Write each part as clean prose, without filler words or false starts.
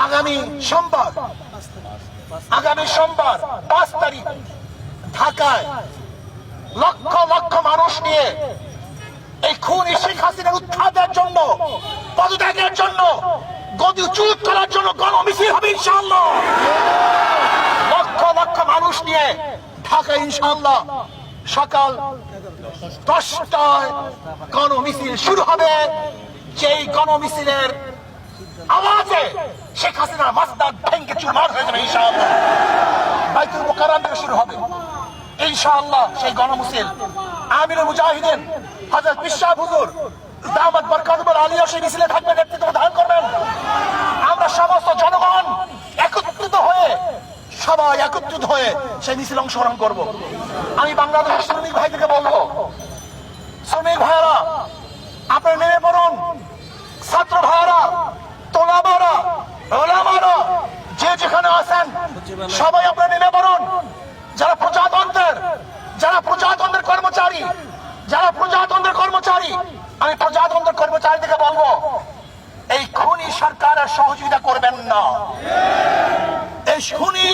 আগামী সোমবার 5 তারিখ ঢাকায় লক্ষ লক্ষ মানুষ নিয়ে এই খুনি শেখ হাসিনার উৎখাতের জন্য, পদত্যাগের জন্য, গদিচ্যুত করার জন্য গণমিছিল হবে ইনশাআল্লাহ। লক্ষ লক্ষ মানুষ নিয়ে ঢাকায় ইনশাআল্লাহ সকাল 10টায় গণমিছিল শুরু হবে। যেই গণমিছিলের আওয়াজে শেখ হাসিনার মাস্তান ভেঙে চুরমার হয়ে যাবে ইনশাআল্লাহ। বাইতুল মুকাররম থেকে শুরু হবে ইনশাআল্লাহ সেই গণমিছিল। আমিরুল মুজাহিদিন হযরত পিশাব হুজুর দামাত বরকাতুল আলিয়া সেই মিছিলে থাকবে, নেতৃত্ব ধারণ করবেন। আমরা সমস্ত জনগণ সবাই একত্রিত হয়ে সেই মিছিলে অংশগ্রহণ করব। আমি বাংলাদেশের শ্রমিক ভাইদেরকে বলবো, শ্রমিক ভাইয়েরা আপনারা নেমে পড়ুন। ছাত্র ভাইয়েরা, তোলাবারা, ওলামারা যে যেখানে আছেন সবাই আপনারা নেমে পড়ুন। যারা প্রজাতন্ত্রের কর্মচারী, আমি প্রজাতন্ত্রের কর্মচারীদেরকে বলবো, এই খুনি সরকারের সহযোগিতা করবেন না। এই খুনি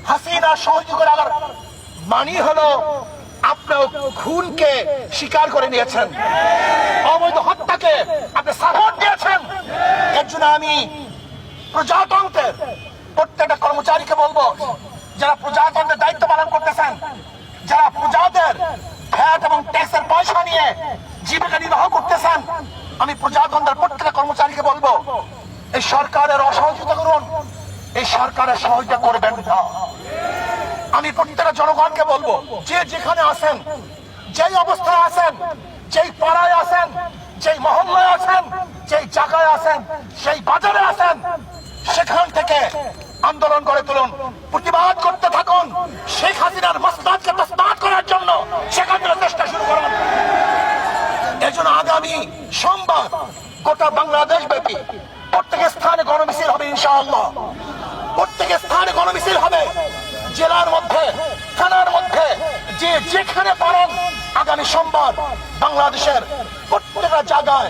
হাসিনা সহযোগিতা করার মানি হলো আপনার খুনকে স্বীকার করে নিয়েছেন, অবৈধ হত্যাকে আপনি সাপোর্ট দিয়েছেন। এর জন্য আমি প্রজাতন্ত্রের প্রত্যেকটা কর্মচারীকে বলবো, যারা প্রজাতন্ত্রের দায়িত্ব পালন করতেছেন, যারা প্রজাদের ভ্যাট এবং ট্যাক্সের পয়সা নিয়ে জীবিকা নির্বাহ করতেছেন, আমি প্রজাতন্ত্রের প্রত্যেকটা কর্মচারীকে বলবো, এই সরকারের অসহযোগিতা করুন, এই সরকারের সহযোগিতা করবেন না। আমি প্রত্যেকটা জনগণকে বলবো, যে যেখানে আছেন, যেই অবস্থায় আছেন, যেই পাড়ায় আছেন, যেই মহল্লায় আছেন, যেই জায়গায় আছেন, সেই বাজারে আছেন, সেখান থেকে আন্দোলন গড়ে তুলুন, প্রতিবাদ করতে থাকুন। শেখ হাসিনার মসনদকে তসনদ করার জন্য সেখান থেকে চেষ্টা শুরু করুন। এর জন্য আগামী সোমবার গোটা বাংলাদেশ ব্যাপী প্রত্যেক স্থানে গণমিছিল হবে ইনশাআল্লাহ। প্রত্যেক স্থানে গণমিছিল হবে, জেলার মধ্যে, থানার মধ্যে, যে যেখানে পারেন আগামী সোমবার বাংলাদেশের প্রত্যেকটা জায়গায়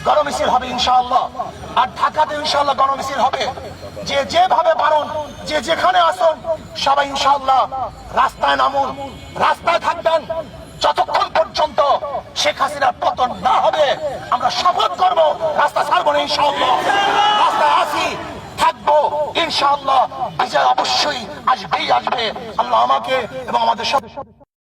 গণমিছিল হবে ইনশাআল্লাহ। আর ঢাকাতে ইনশাআল্লাহ গণমিছিল হবে। যে যেভাবে পারেন, যে যেখানে আসুন, সবাই ইনশাআল্লাহ রাস্তায় নামুন, রাস্তায় থাকবেন যতক্ষণ পর্যন্ত শেখ হাসিনার পতন না হবে। আমরা শপথ করবো রাস্তা ছাড়বো না ইনশাআল্লাহ। রাস্তায় আসি, থাকবো ইনশাআল্লাহ। বিজয় অবশ্যই আসবেই আসবে। আল্লাহ আমাকে এবং আমাদের সব